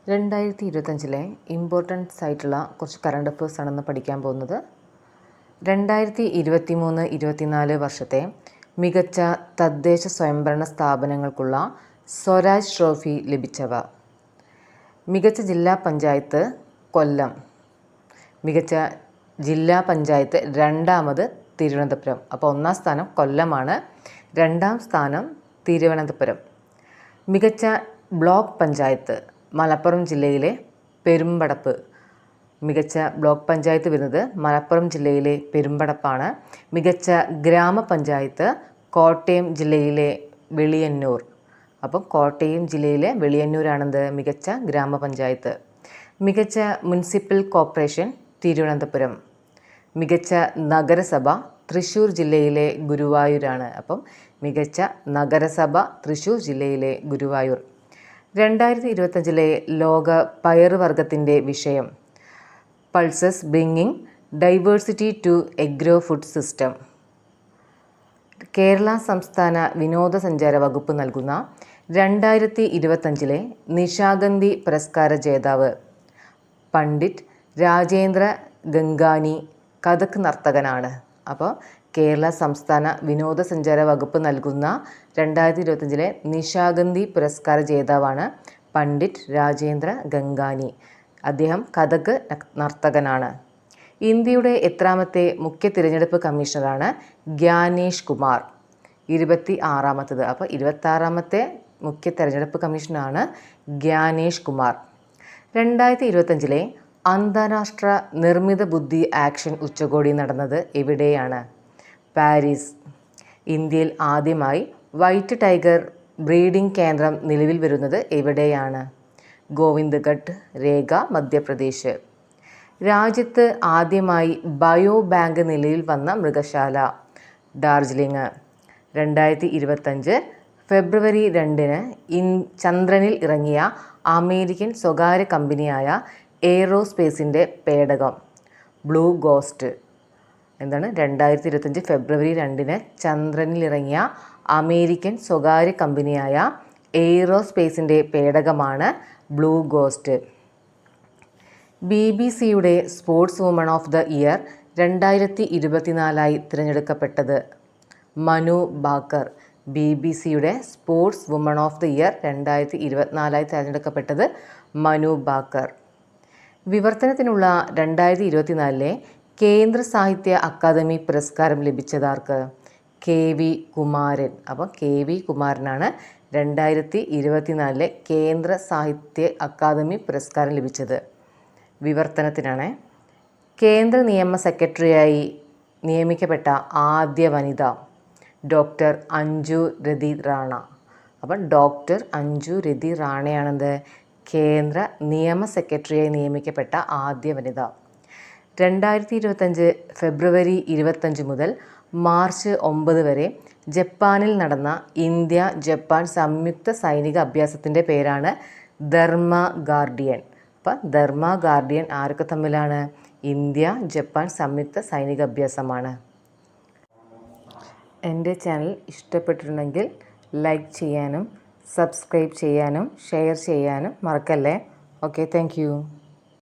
2025 importance ആയിട്ടുള്ള കുറച്ച് current affairs ആണെന്ന് പഠിക്കാൻ പോകുന്നത്. 2023-24 വർഷത്തെ മികച്ച തദ്ദേശ സ്വയംഭരണ സ്ഥാപനങ്ങൾക്കുള്ള സ്വരാജ് ട്രോഫി ലഭിച്ചവ. മികച്ച ജില്ലാ പഞ്ചായത്ത് കൊല്ലം, മികച്ച ജില്ലാ പഞ്ചായത്ത് രണ്ടാമത് തിരുവനന്തപുരം. അപ്പോൾ ഒന്നാം സ്ഥാനം കൊല്ലമാണ്, രണ്ടാം സ്ഥാനം തിരുവനന്തപുരം. മികച്ച ബ്ലോക്ക് പഞ്ചായത്ത് മലപ്പുറം ജില്ലയിലെ പെരുമ്പടപ്പ്. മികച്ച ബ്ലോക്ക് പഞ്ചായത്ത് വരുന്നത് മലപ്പുറം ജില്ലയിലെ പെരുമ്പടപ്പാണ്. മികച്ച ഗ്രാമപഞ്ചായത്ത് കോട്ടയം ജില്ലയിലെ വെളിയന്നൂർ. അപ്പം കോട്ടയം ജില്ലയിലെ വെളിയന്നൂരാണെന്ത് മികച്ച ഗ്രാമപഞ്ചായത്ത്. മികച്ച മുനിസിപ്പൽ കോർപ്പറേഷൻ തിരുവനന്തപുരം. മികച്ച നഗരസഭ തൃശ്ശൂർ ജില്ലയിലെ ഗുരുവായൂരാണ്. അപ്പം മികച്ച നഗരസഭ തൃശ്ശൂർ ജില്ലയിലെ ഗുരുവായൂർ. 2025 ലോക പയറുവർഗത്തിൻ്റെ വിഷയം pulses bringing diversity to agro food system. Kerala സംസ്ഥാന വിനോദസഞ്ചാര വകുപ്പ് നൽകുന്ന 2025 നിശാഗന്ധി പുരസ്കാര ജേതാവ് പണ്ഡിറ്റ് രാജേന്ദ്ര ഗംഗാനി കഥക് നർത്തകനാണ്. അപ്പോൾ കേരള സംസ്ഥാന വിനോദസഞ്ചാര വകുപ്പ് നൽകുന്ന 2025 നിശാഗന്ധി പുരസ്കാര ജേതാവാണ് പണ്ഡിറ്റ് രാജേന്ദ്ര ഗംഗാനി. അദ്ദേഹം കഥക് നർത്തകനാണ്. ഇന്ത്യയുടെ എത്രാമത്തെ മുഖ്യ തിരഞ്ഞെടുപ്പ് കമ്മീഷണറാണ് ഗ്യാനേഷ് കുമാർ? 26ാമത്തത്. അപ്പോൾ 26ാമത്തെ മുഖ്യ തിരഞ്ഞെടുപ്പ് കമ്മീഷണറാണ് ഗ്യാനേഷ് കുമാർ. 2025 അന്താരാഷ്ട്ര നിർമ്മിത ബുദ്ധി ആക്ഷൻ ഉച്ചകോടി നടന്നത് എവിടെയാണ്? പാരീസ്. ഇന്ത്യയിൽ ആദ്യമായി വൈറ്റ് ടൈഗർ ബ്രീഡിംഗ് കേന്ദ്രം നിലവിൽ വരുന്നത് എവിടെയാണ്? ഗോവിന്ദ്ഗഡ് രേഖ, മധ്യപ്രദേശ്. രാജ്യത്ത് ആദ്യമായി ബയോ ബാങ്ക് നിലവിൽ വന്ന മൃഗശാല ഡാർജിലിംഗ്. 2025 ഫെബ്രുവരി 2 ചന്ദ്രനിൽ ഇറങ്ങിയ അമേരിക്കൻ സ്വകാര്യ കമ്പനിയായ എയ്റോസ്പേസിൻ്റെ പേടകം ബ്ലൂ ഗോസ്റ്റ്. എന്താണ്? 2025 ഫെബ്രുവരി 2 ചന്ദ്രനിലിറങ്ങിയ അമേരിക്കൻ സ്വകാര്യ കമ്പനിയായ എയ്റോസ്പേസിൻ്റെ പേടകമാണ് ബ്ലൂ ഗോസ്റ്റ്. BBC-യുടെ sports woman of the year 2024 തിരഞ്ഞെടുക്കപ്പെട്ടത് മനു ബാക്കർ. BBC-യുടെ sports woman of the year 2024 തിരഞ്ഞെടുക്കപ്പെട്ടത് മനു ബാക്കർ. വിവർത്തനത്തിനുള്ള 2024 കേന്ദ്ര സാഹിത്യ അക്കാദമി പുരസ്കാരം ലഭിച്ചതാർക്ക്? KV കുമാരൻ. അപ്പോൾ KV കുമാരനാണ് 2024 കേന്ദ്ര സാഹിത്യ അക്കാദമി പുരസ്കാരം ലഭിച്ചത്. വിവർത്തനത്തിനാണ്. കേന്ദ്ര നിയമ സെക്രട്ടറിയായി നിയമിക്കപ്പെട്ട ആദ്യ വനിത ഡോക്ടർ അഞ്ജു രതി റാണ. അപ്പം ഡോക്ടർ അഞ്ജു രതി റാണയാണെന്ത് കേന്ദ്ര നിയമ സെക്രട്ടറിയായി നിയമിക്കപ്പെട്ട ആദ്യ വനിത. 2025 ഫെബ്രുവരി 25 മുതൽ മാർച്ച് 9 വരെ ജപ്പാനിൽ നടന്ന ഇന്ത്യ ജപ്പാൻ സംയുക്ത സൈനിക അഭ്യാസത്തിൻ്റെ പേരാണ് ധർമ്മ ഗാർഡിയൻ. അപ്പം ധർമ്മ ഗാർഡിയൻ ആരൊക്കെ തമ്മിലാണ്? ഇന്ത്യ ജപ്പാൻ സംയുക്ത സൈനിക അഭ്യാസമാണ്. എൻ്റെ ചാനൽ ഇഷ്ടപ്പെട്ടിട്ടുണ്ടെങ്കിൽ ലൈക്ക് ചെയ്യാനും സബ്സ്ക്രൈബ് ചെയ്യാനും ഷെയർ ചെയ്യാനും മറക്കല്ലേ. Okay, thank you.